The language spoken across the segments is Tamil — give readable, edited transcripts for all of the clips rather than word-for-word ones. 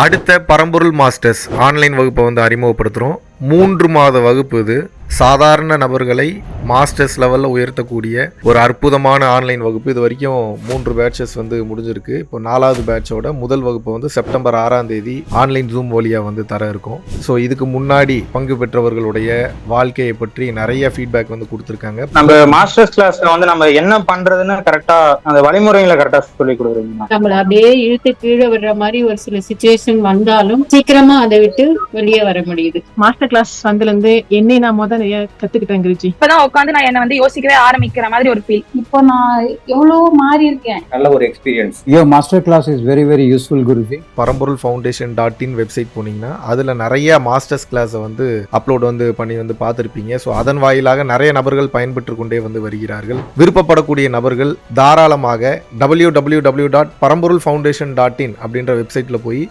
அடுத்த பரம்பொருள் மாஸ்டர்ஸ் ஆன்லைன் வகுப்பை வந்து அறிமுகப்படுத்துகிறோம். 3 மாத வகுப்பு இது. சாதாரண நபர்களை மாஸ்டர்ஸ் லெவலில் உயர்த்தக்கூடிய ஒரு அற்புதமான ஆன்லைன் வகுப்பு. இது வரைக்கும் 3 பேட்சஸ் வந்து முடிஞ்சிருக்கு. இப்போ 4வது பேட்சோட முதல் வகுப்பு வந்து செப்டம்பர் 6ஆம் தேதி ஆன்லைன் ஜூம் வழியாக வந்து தர இருக்கும். ஸோ இதுக்கு முன்னாடி பங்கு பெற்றவர்களுடைய வாழ்க்கையை பற்றி நிறைய ஃபீட்பேக் வந்து கொடுத்துருக்காங்க. நம்ம மாஸ்டர்ஸ் கிளாஸ்ல வந்து நம்ம என்ன பண்றதுன்னு கரெக்டா அந்த வழிமுறைகளை கரெக்டா சொல்லி கொடுக்குறீங்க. நம்மள அப்படியே இழுத்து கீழே விடுற மாதிரி ஒரு சில சிச்சுவேஷன் வந்தாலும் சீக்கிரமா அதை விட்டு வெளியே வர முடியுது. மாஸ்டர் கிளாஸ் வந்ததுல இருந்து என்னை நான் நிறைய கத்துக்கிட்டேன் குருஜி. இப்பதான் உட்காந்து நான் என்ன வந்து யோசிக்கவே ஆரம்பிக்கிற மாதிரி ஒரு ஃபீல். இப்போ நான் எவ்வளவு மாறி இருக்கேன். நல்ல ஒரு experience. Master class is very very useful Guruji. Paramporul foundation website போனீங்கன்னா அதுல நிறைய மாஸ்டர்ஸ் கிளாஸை வந்து அப்லோட் வந்து பண்ணி வந்து பார்த்துருப்பீங்க. ஸோ அதன் வாயிலாக நிறைய நபர்கள் பயன்பெற்று கொண்டே வந்து வருகிறார்கள். விருப்பப்படக்கூடிய நபர்கள் தாராளமாக www.paramporulfoundation.in அப்படின்ற வெப்சைட்ல போய்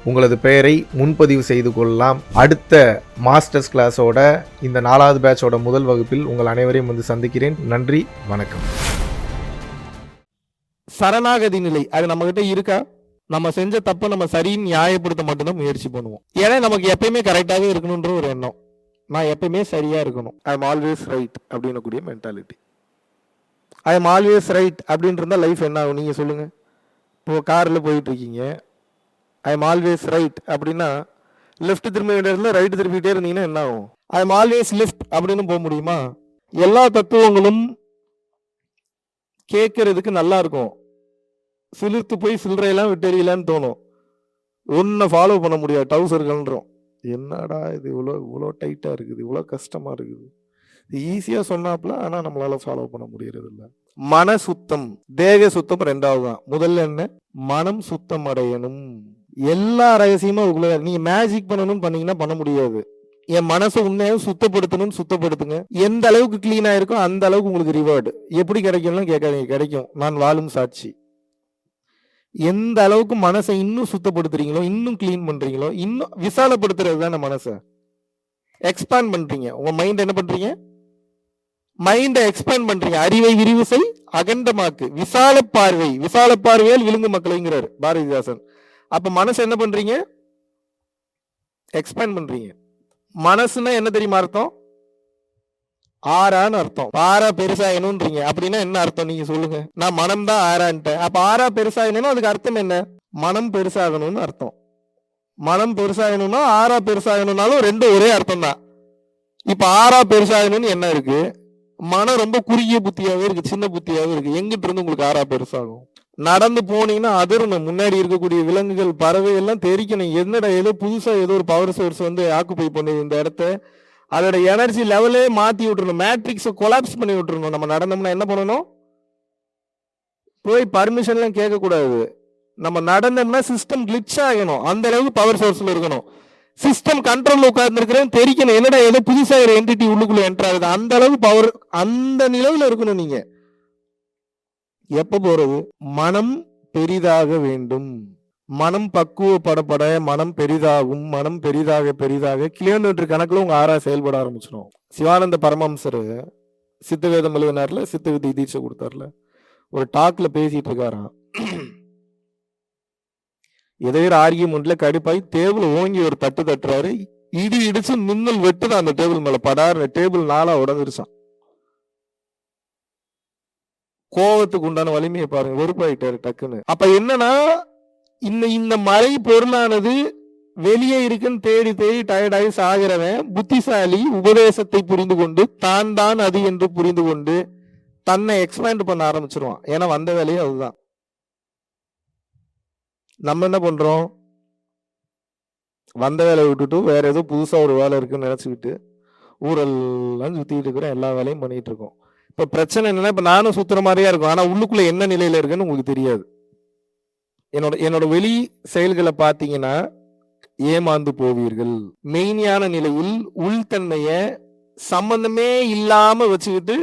உங்களது பெயரை முன்பதிவு செய்து கொள்ளலாம். அடுத்த மாஸ்டர்ஸ் கிளாஸோட இந்த 4வது பேட்சோட முதல் வகுப்பில் உங்கள் அனைவரையும் வந்து சந்திக்கிறேன். நன்றி, வணக்கம். சரணாகதி நிலை அது நம்ம கிட்ட இருக்கா? நம்ம செஞ்ச தப்பை நம்ம சரின்னு நியாயப்படுத்த மட்டும்தான் முயற்சி பண்ணுவோம். ஏன்னா நமக்கு எப்பயுமே கரெக்டாகவே இருக்கணுன்ற ஒரு எண்ணம். நான் எப்பயுமே சரியா இருக்கணும், ஐ எம் ஆல்வேஸ் ரைட் அப்படின்னு கூடிய mentality. I am always right அப்படின்னு இருந்தால் லைஃப் என்ன ஆகும் நீங்க சொல்லுங்க. இப்போ காரில் போயிட்டு இருக்கீங்க, ஐ எம் ஆல்வேஸ் ரைட் அப்படின்னா லெஃப்ட் திரும்ப வேண்டிய இடத்துல ரைட் திரும்பிட்டே இருந்தீங்கன்னா என்ன ஆகும்? ஐ எம் ஆல்வேஸ் லெஃப்ட் அப்படின்னு போக முடியுமா? எல்லா தத்துவங்களும் கேட்கறதுக்கு நல்லா இருக்கும். சிலிர்த்து போய் சில்லறையெல்லாம் விட்டெறியலான்னு தோணும். ஒன்றை ஃபாலோ பண்ண முடியாது. டவுசர்கள்ன்றோம், என்னடா இது இவ்வளோ டைட்டாக இருக்குது, இவ்வளோ கஷ்டமாக இருக்குது. இது ஈஸியாக சொன்னாப்புல, ஆனால் நம்மளால ஃபாலோ பண்ண முடியறது இல்லை. மன சுத்தம், தேக சுத்தம் 2வது தான். முதல்ல என்ன? மனம் சுத்தம் அடையணும். எல்லா ரகசியமும் அதுக்குள்ள. நீங்க மேஜிக் பண்ணணும்னு பண்ணீங்கன்னா பண்ண முடியாது. என் மனசை உண்மையாக சுத்தப்படுத்தணும்னு சுத்தப்படுத்துங்க. எந்த அளவுக்கு கிளீனா இருக்கோ அந்த அளவுக்கு உங்களுக்கு ரிவார்டு. எப்படி கிடைக்கும்லாம் கேட்காதீங்க, கிடைக்கும். நான் வாழும் சாட்சி. எந்த அளவுக்கு மனசை இன்னும் சுத்தப்படுத்துறீங்களோ, இன்னும் கிளீன் பண்றீங்களோ, இன்னும் விசாலப்படுத்துறது தானே மனசை எக்ஸ்பேண்ட் பண்றீங்க. உங்க மைண்ட் என்ன பண்றீங்க? மைண்டை எக்ஸ்பேண்ட் பண்றீங்க. அறிவை விரிவு செய், அகண்டமாக்கு, விசால பார்வை. விசால பார்வையால் விழுங்கு மக்களைங்கிறார் பாரதிதாசன். அப்ப மனசு என்ன பண்றீங்க? எக்ஸ்பேண்ட் பண்றீங்க. மனசுன்னா என்ன தெரியுமா அர்த்தம்? ஆறான்னு அர்த்தம். ஆறா பெருசாயணும்ன்றீங்க. அப்படின்னா என்ன அர்த்தம் நீங்க சொல்லுங்க. நான் மனம் தான் ஆறான்ட்டேன். அப்ப ஆறா பெருசாயணும் அதுக்கு அர்த்தம் என்ன? மனம் பெருசாகணும்னு அர்த்தம். மனம் பெருசாகணும்னா ஆறா பெருசாகணும்னாலும் ரெண்டும் ஒரே அர்த்தம் தான். இப்ப ஆறா பெருசாகணும்னு என்ன இருக்கு? மனம் ரொம்ப குறுகிய புத்தியாவே இருக்கு, சின்ன புத்தியாவே இருக்கு. எங்கிட்ட இருந்து உங்களுக்கு ஆறா பெருசாகும்? நடந்து போனீங்கன்னா அதிரணும். முன்னாடி இருக்கக்கூடிய விலங்குகள், பறவை எல்லாம் தெரிக்கணும். என்னடா ஏதோ புதுசா ஏதோ ஒரு பவர் சோர்ஸ் வந்து ஆக்குபை பண்ணுது இந்த இடத்த, அதோட எனர்ஜி லெவலே மாத்தி விட்டுறணும். மேட்ரிக்ஸை கொலாப்ஸ் பண்ணி விட்டுறணும். நம்ம நடந்தோம்னா என்ன பண்ணணும்? போய் பர்மிஷன்லாம் கேட்கக்கூடாது. நம்ம நடந்தோம்னா சிஸ்டம் கிளிட்ச் ஆகணும். அந்த அளவுக்கு பவர் சோர்ஸ்ல இருக்கணும். சிஸ்டம் கண்ட்ரோல்ல உட்கார்ந்து இருக்கிறேன் தெரிக்கணும். என்னடா ஏதோ புதுசா ஒரு என்டிட்டி உள்ளுக்குள்ள என்டர் ஆகுது. அந்த அளவுக்கு பவர், அந்த நிலையில இருக்கணும். நீங்க எப்ப போறது? மனம் பெரிதாக வேண்டும். மனம் பக்குவப்படப்பட மனம் பெரிதாகும். மனம் பெரிதாக பெரிதாக கிலோமீட்டர் கணக்குல உங்க ஆறா செயல்பட ஆரம்பிச்சிடும். சிவானந்த பரமஹம்சர் சித்த வேதம் எழுதினார்ல, சித்த விதி தீட்சை கொடுத்தார்ல, ஒரு டாக்ல பேசிட்டு இருக்காராம். ஏதோ ஒரு ஆர்கியூமெண்ட்ல கடுப்பாய் டேபிள் ஓங்கி ஒரு தட்டு தட்டுறாரு. இடி இடிச்சு மின்னல் வெட்டுதான் அந்த டேபிள் மேல. படார் டேபிள் 4 உடஞ்சிருச்சான். கோவத்துக்கு உண்டான வலிமையை பாருங்க. வெறுப்பாயிட்டாரு டக்குன்னு. அப்ப என்னன்னா, இந்த மறை பொருளானது வெளியே இருக்குன்னு தேடி தேடி டயர்டாகி சாகிறவன் புத்திசாலி உபதேசத்தை புரிந்து கொண்டு தான் தான் அது என்று புரிந்து கொண்டு தன்னை எக்ஸ்பேண்ட் பண்ண ஆரம்பிச்சிருவான். ஏன்னா வந்த வேலையே அதுதான். நம்ம என்ன பண்றோம்? வந்த வேலையை விட்டுட்டு வேற ஏதோ புதுசா ஒரு வேலை இருக்குன்னு நினைச்சுக்கிட்டு ஊரெல்லாம் சுத்திட்டு இருக்கிறோம். எல்லா வேலையும் பண்ணிட்டு இருக்கோம். இப்ப பிரச்சனை என்னன்னா, இப்ப நானும் சுத்துற மாதிரியா இருக்கும். ஆனா உள்ளுக்குள்ள என்ன நிலையில இருக்குன்னு உங்களுக்கு தெரியாது. என்னோட வெளி செயல்களை பார்த்தீங்கன்னா ஏமாந்து போவீர்கள். மெய்ஞான நிலையில் உள்தன்மைய சம்பந்தமே இல்லாம வச்சுக்கிட்டு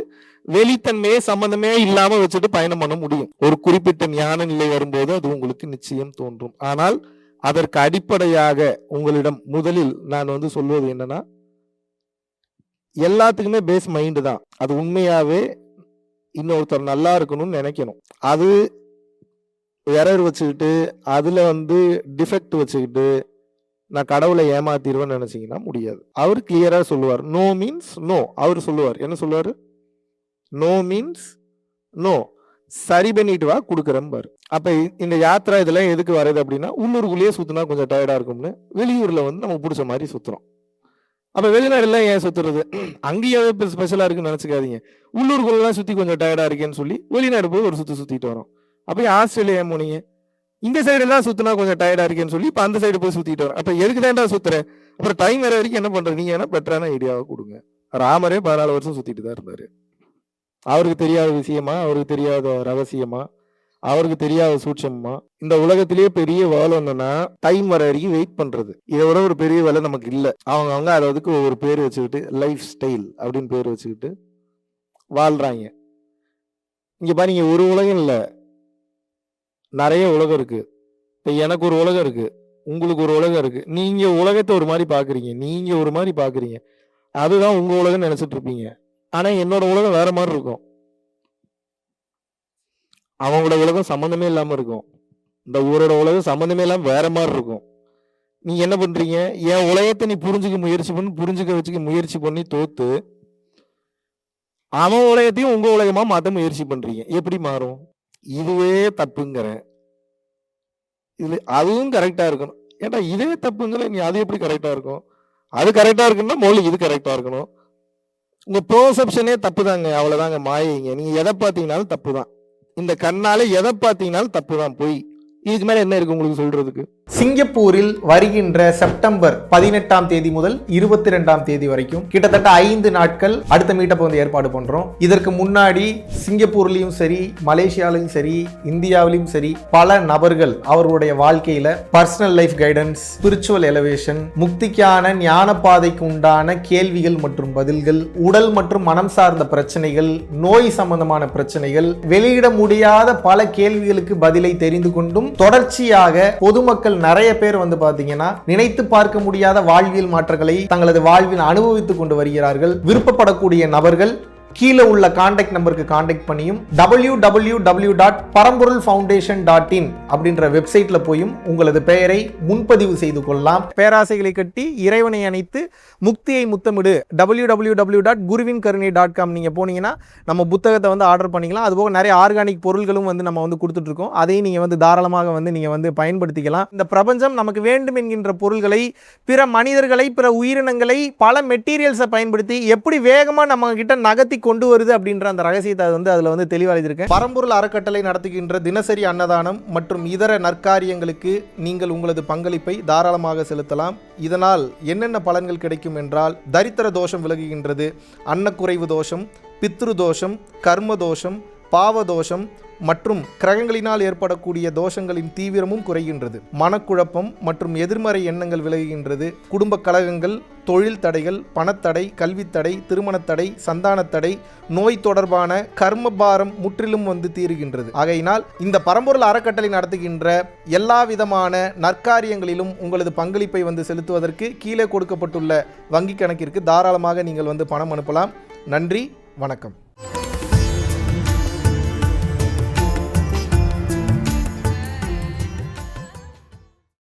வெளித்தன்மையை சம்பந்தமே இல்லாம வச்சுட்டு பயணம் பண்ண முடியும். ஒரு குறிப்பிட்ட ஞான நிலை வரும்போது அது உங்களுக்கு நிச்சயம் தோன்றும். ஆனால் அதற்கு அடிப்படையாக உங்களிடம் முதலில் நான் வந்து சொல்வது என்னன்னா, எல்லாத்துக்குமே பேஸ் மைண்டு தான். அது உண்மையாவே இன்னொருத்தர் நல்லா இருக்கணும்னு நினைக்கணும். அது எரர் வச்சுக்கிட்டு அதில் வந்து டிஃபெக்ட் வச்சுக்கிட்டு நான் கடவுளை ஏமாத்திடுவேன்னு நினைச்சீங்கன்னா முடியாது. அவர் கிளியரா சொல்லுவார், நோ மீன்ஸ் நோ. அவர் சொல்லுவார், என்ன சொல்லுவார்? நோ மீன்ஸ் நோ, சரி பண்ணிட்டு வா கொடுக்குறேன் பாரு. அப்ப இந்த யாத்திரா இதெல்லாம் எதுக்கு வருது அப்படின்னா, உள்ளூருக்குள்ளேயே சுத்தினா கொஞ்சம் டயர்டா இருக்கும்னு வெளியூர்ல வந்து நம்ம பிடிச்ச மாதிரி சுத்துறோம். அப்ப வெளிநாடுல ஏன் சுத்துறது, அங்கேயே ஸ்பெஷலா இருக்குன்னு நினைச்சுக்காதீங்க. உள்ளூருக்குள்ளலாம் சுத்தி கொஞ்சம் டயர்டா இருக்கேன்னு சொல்லி வெளிநாடு போய் ஒரு சுத்திட்டு வரோம். அப்ப ஆஸ்திரேலியா ஏன் போனீங்க? இந்த சைடு எல்லாம் சுத்தினா கொஞ்சம் டயர்டா இருக்கேன்னு சொல்லி இப்ப அந்த சைடு போய் சுத்திட்டு வரோம். அப்ப எதுக்கு தான்டா சுத்துற? அப்புறம் டைம் வர வரைக்கும் என்ன பண்றது? நீங்க என்ன பெட்டரான ஐடியாவை கொடுங்க. ராமரே 14 வருஷம் சுத்திட்டு தான் இருந்தாரு. அவருக்கு தெரியாத விஷயமா, அவருக்கு தெரியாத ரகசியமா, அவருக்கு தெரியாத சூட்சமா? இந்த உலகத்திலேயே பெரிய வேலை என்னன்னா டைம் வர வரைக்கும் வெயிட் பண்றது. இதை விட ஒரு பெரிய வேலை நமக்கு இல்லை. அவங்க அதுக்கு ஒரு பேர் வச்சுக்கிட்டு லைஃப் ஸ்டைல் அப்படின்னு பேர் வச்சுக்கிட்டு வாழ்றாங்க. இங்க பாருங்க, ஒரு உலகம் இல்லை, நிறைய உலகம் இருக்கு. இப்ப எனக்கு ஒரு உலகம் இருக்கு, உங்களுக்கு ஒரு உலகம் இருக்கு. நீங்க உலகத்தை ஒரு மாதிரி பாக்குறீங்க, நீங்க ஒரு மாதிரி பாக்குறீங்க, அதுதான் உங்க உலகம் நினைச்சிட்டு இருப்பீங்க. ஆனா என்னோட உலகம் வேற மாதிரி இருக்கும், அவங்களோட உலகம் சம்மந்தமே இல்லாம இருக்கும், இந்த ஊரோட உலகம் சம்மந்தமே இல்லாம வேற மாதிரி இருக்கும். நீங்க என்ன பண்றீங்க? என் உலகத்தை நீ புரிஞ்சுக்க வச்சுக்க முயற்சி பண்ணி தோத்து அவன் உலகத்தையும் உங்க உலகமா மாத்த முயற்சி பண்றீங்க. எப்படி மாறும்? இதுவே தப்புங்கிறேன், இது அதுவும் கரெக்டா இருக்கணும். ஏன்னா இதே தப்புங்கிற நீ அது எப்படி கரெக்டா இருக்கும்? அது கரெக்டா இருக்குன்னா மொழி இது கரெக்டா இருக்கணும். உங்க ப்ரோசெப்ஷனே தப்பு தாங்க, அவ்வளவுதாங்க மாயைங்க. நீங்க எதை பார்த்தீங்கன்னாலும் தப்பு தான், இந்த கண்ணால எதை பார்த்தீங்கன்னாலும் தப்பு தான். போய் இதுக்கு மேல என்ன இருக்கு உங்களுக்கு சொல்றதுக்கு? சிங்கப்பூரில் வருகின்ற செப்டம்பர் 18ஆம் தேதி முதல் 22ஆம் தேதி வரைக்கும் கிட்டத்தட்ட 5 நாட்கள் அடுத்த மீட்டப் வந்து ஏற்பாடு பண்றோம். இதற்கு முன்னாடி சிங்கப்பூர்லயும் சரி, மலேசியாலையும் சரி, இந்தியாவிலும் சரி பல நபர்கள் அவர்களுடைய வாழ்க்கையில personal life guidance, spiritual elevation, முக்திக்கான ஞான பாதைக்கு உண்டான கேள்விகள் மற்றும் பதில்கள், உடல் மற்றும் மனம் சார்ந்த பிரச்சனைகள், நோய் சம்பந்தமான பிரச்சனைகள், வெளியிட முடியாத பல கேள்விகளுக்கு பதிலை தெரிந்து கொண்டும் தொடர்ச்சியாக பொதுமக்கள் நிறைய பேர் வந்து பாத்தீங்கன்னா நினைத்து பார்க்க முடியாத வாழ்வியல் மாற்றங்களை தங்களது வாழ்வில் அனுபவித்துக் கொண்டு வருகிறார்கள். விருப்பப்படக்கூடிய நபர்கள் கீழே உள்ள கான்டாக்ட் நம்பருக்கு கான்டாக்ட் பண்ணியும் www.paramporulfoundation.in அப்படின்ற வெப்சைட்ல போயும் உங்களது பெயரை முன்பதிவு செய்து கொள்ளலாம். பேராசைகளை கட்டி இறைவனை அணைத்து முக்தியை முத்தமிடு www.guruvinkarunai.com நீங்க போனீங்கன்னா நம்ம புத்தகத்தை வந்து ஆர்டர் பண்ணிக்கலாம். அதுபோக நிறைய ஆர்கானிக் பொருள்களும் வந்து நம்ம வந்து கொடுத்துட்டு இருக்கோம். அதையும் நீங்க வந்து தாராளமாக வந்து நீங்க வந்து பயன்படுத்திக்கலாம். இந்த பிரபஞ்சம் நமக்கு வேண்டும் என்கின்ற பொருள்களை, பிற மனிதர்களை, பிற உயிரினங்களை, பல மெட்டீரியல்ஸை பயன்படுத்தி எப்படி வேகமா நம்ம கிட்ட நகர்த்தி கொண்டு வருது அப்படின்ற அந்த ரகசியத்தை வந்து அதுல வந்து தெளிவாக பரம்பொருள் அறக்கட்டளை நடத்துகின்ற தினசரி அன்னதானம் மற்றும் இதர நற்காரியங்களுக்கு நீங்கள் உங்களது பங்களிப்பை தாராளமாக செலுத்தலாம். இதனால் என்னென்ன பலன்கள் கிடைக்கும் என்றால், தரித்திர தோஷம் விலகுகின்றது, அன்னக்குறைவு தோஷம், பித்ரு தோஷம், கர்ம தோஷம், பாவ தோஷம் மற்றும் கிரகங்களினால் ஏற்படக்கூடிய தோஷங்களின் தீவிரமும் குறைகின்றது, மனக்குழப்பம் மற்றும் எதிர்மறை எண்ணங்கள் விலகுகின்றது, குடும்ப கலகங்கள், தொழில் தடைகள், பணத்தடை, கல்வித்தடை, திருமணத்தடை, சந்தானத்தடை, நோய் தொடர்பான கர்மபாரம் முற்றிலும் வந்து தீருகின்றது. ஆகையினால் இந்த பரம்பொருள் அறக்கட்டளை நடத்துகின்ற எல்லா விதமான நற்காரியங்களிலும் உங்களது பங்களிப்பை வந்து செலுத்துவதற்கு கீழே கொடுக்கப்பட்டுள்ள வங்கி கணக்கிற்கு தாராளமாக நீங்கள் வந்து பணம் அனுப்பலாம். நன்றி, வணக்கம்.